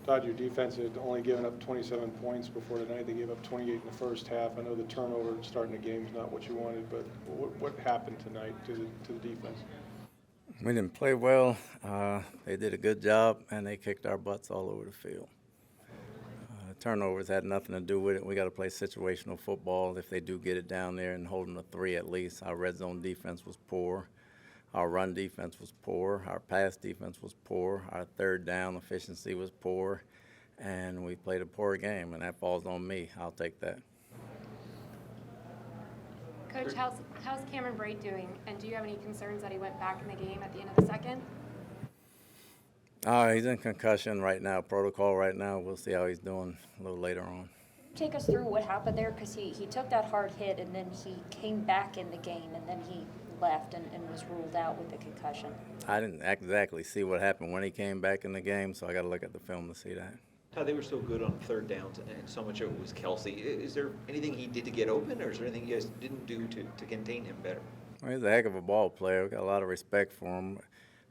Todd, your defense had only given up 27 points before tonight. They gave up 28 in the first half. I know the turnover starting the game is not what you wanted, but what happened tonight to the defense? We didn't play well. They did a good job, and they kicked our butts all over the field. Turnovers had nothing to do with it. We got to play situational football if they do get it down there and hold them to 3 at least. Our red zone defense was poor. Our run defense was poor. Our pass defense was poor. Our third down efficiency was poor. And we played a poor game, and that falls on me. I'll take that. Coach, how's Cameron Brate doing? And do you have any concerns that he went back in the game at the end of the second? He's in concussion right now, protocol right now. We'll see how he's doing a little later on. Take us through what happened there, because he took that hard hit and then he came back in the game and then he left and was ruled out with the concussion. I didn't exactly see what happened when he came back in the game, so I got to look at the film to see that. Todd, they were so good on third downs, and so much of it was Kelsey. Is there anything he did to get open, or is there anything you guys didn't do to contain him better? Well, he's a heck of a ball player. We got a lot of respect for him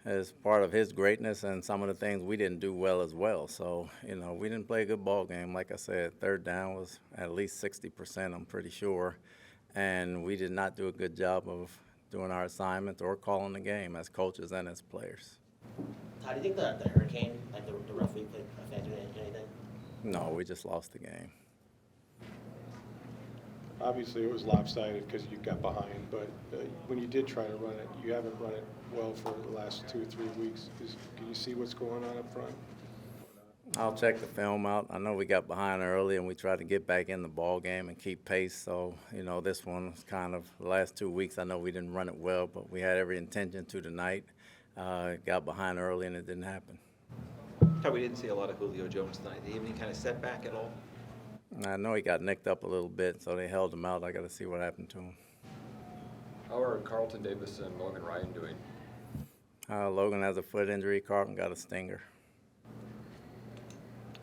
as part of his greatness and some of the things we didn't do well as well. So, we didn't play a good ball game. Like I said, third down was at least 60%, I'm pretty sure. And we did not do a good job of doing our assignments or calling the game as coaches and as players. How do you think the hurricane, like the referee, affected anything? No, we just lost the game. Obviously, it was lopsided because you got behind, but when you did try to run it, you haven't run it well for the last 2 or 3 weeks. Can you see what's going on up front? I'll check the film out. I know we got behind early and we tried to get back in the ball game and keep pace. So, this one was kind of the last 2 weeks. I know we didn't run it well, but we had every intention to tonight. Got behind early and it didn't happen. Todd, we didn't see a lot of Julio Jones tonight. Did he have any kind of setback at all? I know he got nicked up a little bit, so they held him out. I got to see what happened to him. How are Carlton Davis and Logan Ryan doing? Logan has a foot injury. Carlton got a stinger.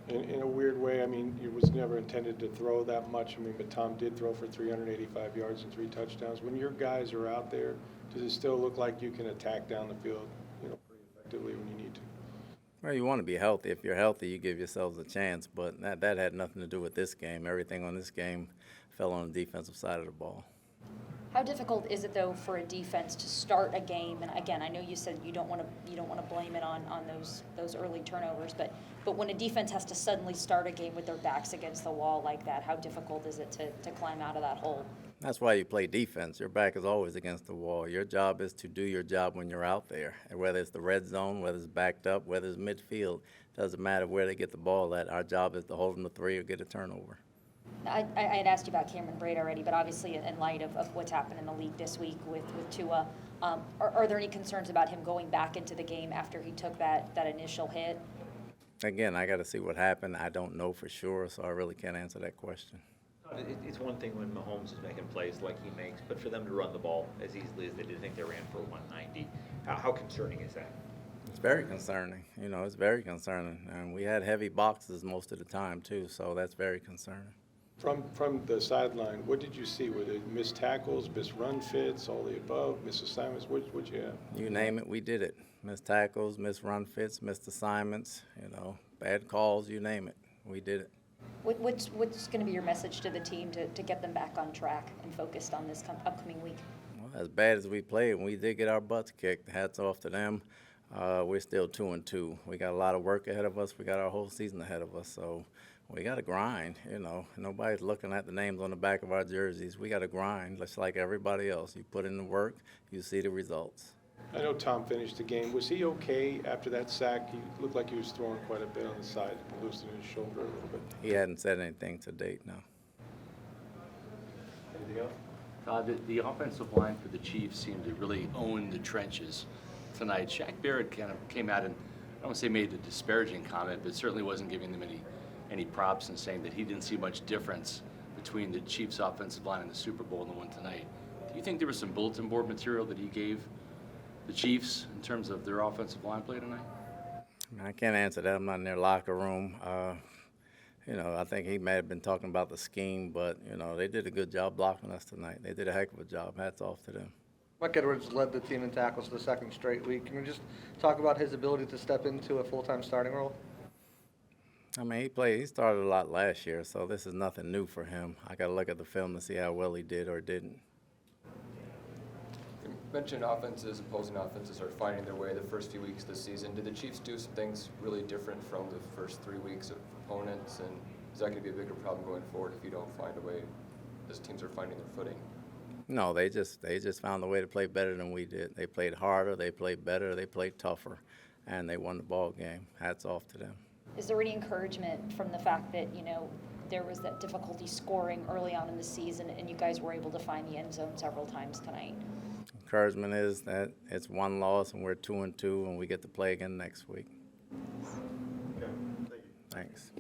In a weird way, it was never intended to throw that much. But Tom did throw for 385 yards and 3 touchdowns. When your guys are out there, does it still look like you can attack down the field, pretty effectively when you need to? Well, you want to be healthy. If you're healthy, you give yourselves a chance. But that had nothing to do with this game. Everything on this game fell on the defensive side of the ball. How difficult is it, though, for a defense to start a game? And again, I know you said you don't want to blame it on those early turnovers, but when a defense has to suddenly start a game with their backs against the wall like that, how difficult is it to climb out of that hole? That's why you play defense. Your back is always against the wall. Your job is to do your job when you're out there. And whether it's the red zone, whether it's backed up, whether it's midfield, doesn't matter where they get the ball at. Our job is to hold them to 3 or get a turnover. I had asked you about Cameron Brate already, but obviously in light of what's happened in the league this week with Tua, are there any concerns about him going back into the game after he took that initial hit? Again, I got to see what happened. I don't know for sure, so I really can't answer that question. It's one thing when Mahomes is making plays like he makes, but for them to run the ball as easily as they did, I think they ran for 190. How concerning is that? It's very concerning. It's very concerning. And we had heavy boxes most of the time, too, so that's very concerning. From the sideline, what did you see? Were they missed tackles, missed run fits, all the above, missed assignments? What'd you have? You name it, we did it. Missed tackles, missed run fits, missed assignments, bad calls, you name it. We did it. What's going to be your message to the team to get them back on track and focused on this upcoming week? Well, as bad as we played, we did get our butts kicked. Hats off to them. We're still 2-2. We got a lot of work ahead of us. We got our whole season ahead of us, so we got to grind. Nobody's looking at the names on the back of our jerseys. We got to grind just like everybody else. You put in the work, you see the results. I know Tom finished the game. Was he okay after that sack? He looked like he was throwing quite a bit on the side, loosening his shoulder a little bit. He hadn't said anything to date, no. Anything else? Todd, the offensive line for the Chiefs seemed to really own the trenches tonight. Shaq Barrett kind of came out and, I don't want to say made a disparaging comment, but certainly wasn't giving them any props and saying that he didn't see much difference between the Chiefs' offensive line in the Super Bowl and the one tonight. Do you think there was some bulletin board material that he gave the Chiefs in terms of their offensive line play tonight? I can't answer that. I'm not in their locker room. I think he may have been talking about the scheme, but, they did a good job blocking us tonight. They did a heck of a job. Hats off to them. Mike Edwards led the team in tackles the second straight week. Can we just talk about his ability to step into a full-time starting role? I mean, he started a lot last year, so this is nothing new for him. I got to look at the film to see how well he did or didn't. You mentioned opposing offenses are finding their way the first few weeks of the season. Did the Chiefs do some things really different from the first 3 weeks of opponents, and is that going to be a bigger problem going forward if you don't find a way as teams are finding their footing? No, they just found a way to play better than we did. They played harder, they played better, they played tougher, and they won the ball game. Hats off to them. Is there any encouragement from the fact that, there was that difficulty scoring early on in the season and you guys were able to find the end zone several times tonight? Encouragement is that it's one loss and we're 2-2 and we get to play again next week. Thanks.